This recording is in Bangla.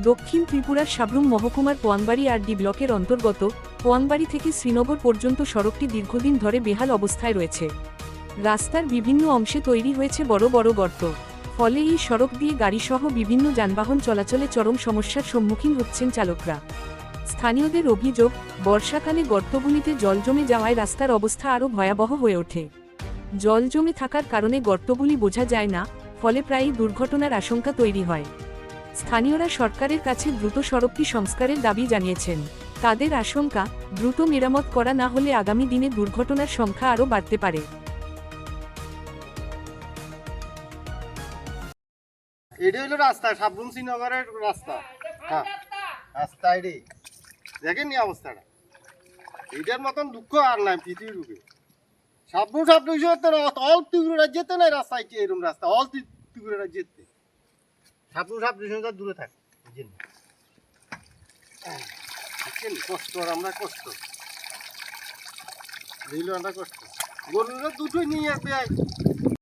দক্ষিণ ত্রিপুরার সাব্রুম মহকুমার পোয়াংবাড়ি আর ডি ব্লকের অন্তর্গত পোয়াংবাড়ি থেকে শ্রীনগর পর্যন্ত সড়কটি দীর্ঘদিন ধরে বেহাল অবস্থায় রয়েছে। রাস্তার বিভিন্ন অংশে তৈরি হয়েছে বড় বড় গর্ত, ফলে এই সড়ক দিয়ে গাড়িসহ বিভিন্ন যানবাহন চলাচলে চরম সমস্যার সম্মুখীন হচ্ছেন চালকরা। স্থানীয়দের অভিযোগ, বর্ষাকালে গর্তগুলিতে জল জমে যাওয়ায় রাস্তার অবস্থা আরও ভয়াবহ হয়ে ওঠে। জল জমে থাকার কারণে গর্তগুলি বোঝা যায় না, ফলে প্রায়ই দুর্ঘটনার আশঙ্কা তৈরি হয়। স্থানীয়রা সরকারের কাছে দ্রুত সড়কটি সংস্কারের দাবি জানিয়েছেন। তাদের আশঙ্কা, দ্রুত মেরামত করা না হলে আগামী দিনে দুর্ঘটনার সংখ্যা আরও বাড়তে পারে। এটাই হলো রাস্তা, সাবরুম শ্রীনগরের রাস্তা। হ্যাঁ, রাস্তা এটাই দেখেন নি অবস্থাটা। এটার মতন দুঃখ আর নাই পৃথিবীর রূপে। সাবরুম অল ত্রিপুরা যেতে নাই রাস্তা, এরকম রাস্তা অল ত্রিপুরা যেতে। সাবরুম দূরে থাকে কষ্ট, আর আমরা কষ্ট দিল, আমরা কষ্ট গরুরা দুটোই নিয়ে আসবে